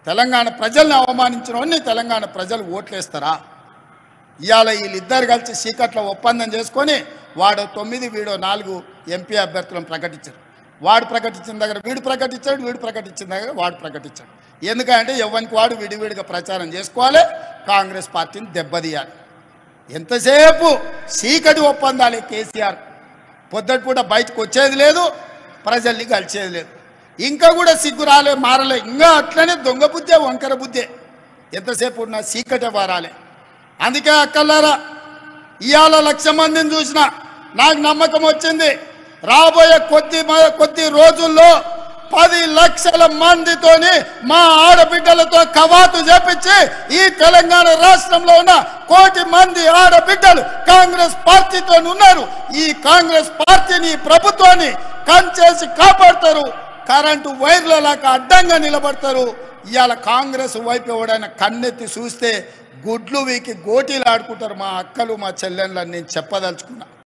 తెలంగాణ ప్రజల్ని అవమానించిన తెలంగాణ ప్రజలు ఓట్లేస్తారా? ఇవాళ వీళ్ళిద్దరు కలిసి చీకట్ల ఒప్పందం చేసుకొని వాడు 9 వీడో 4 ఎంపీ అభ్యర్థులను ప్రకటించారు. వాడు ప్రకటించిన దగ్గర వీడు ప్రకటించాడు, వీడు ప్రకటించిన దగ్గర వాడు ప్రకటించాడు. ఎందుకంటే ఎవరికి వాడు విడివిడిగా ప్రచారం చేసుకోవాలి, కాంగ్రెస్ పార్టీని దెబ్బతీయాలి. ఎంతసేపు చీకటి ఒప్పందాలే కేసీఆర్. పొద్దుటిపూట బయటకు వచ్చేది లేదు, ప్రజల్ని కలిసేది లేదు. ఇంకా కూడా సిగ్గు రాలే, మారలే, ఇంకా అట్లనే దొంగ బుద్ధే, వంకర బుద్ధే. ఎంతసేపు ఉన్న చీకటే వారాలే. అందుకే అక్కలారా, ఇవాళ 1,00,000 మందిని చూసిన నాకు నమ్మకం వచ్చింది. రాబోయే కొద్ది రోజుల్లో 10 లక్షల మందితోని మా ఆడబిడ్డలతో కవాతు చేపించి ఈ తెలంగాణ రాష్ట్రంలో ఉన్న 1 కోటి మంది ఆడబిడ్డలు కాంగ్రెస్ పార్టీతో ఉన్నారు. ఈ కాంగ్రెస్ పార్టీని, ప్రభుత్వాన్ని కంచేసి కాపాడతారు. కరెంటు వైర్లలాగా అడ్డంగా నిలబడతారు. ఇవాళ కాంగ్రెస్ వైపు ఎవడైనా కన్నెత్తి చూస్తే గుడ్లు వీకి గోటీలు ఆడుకుంటారు మా అక్కలు, మా చెల్లెళ్ళని నేను చెప్పదలుచుకున్నా.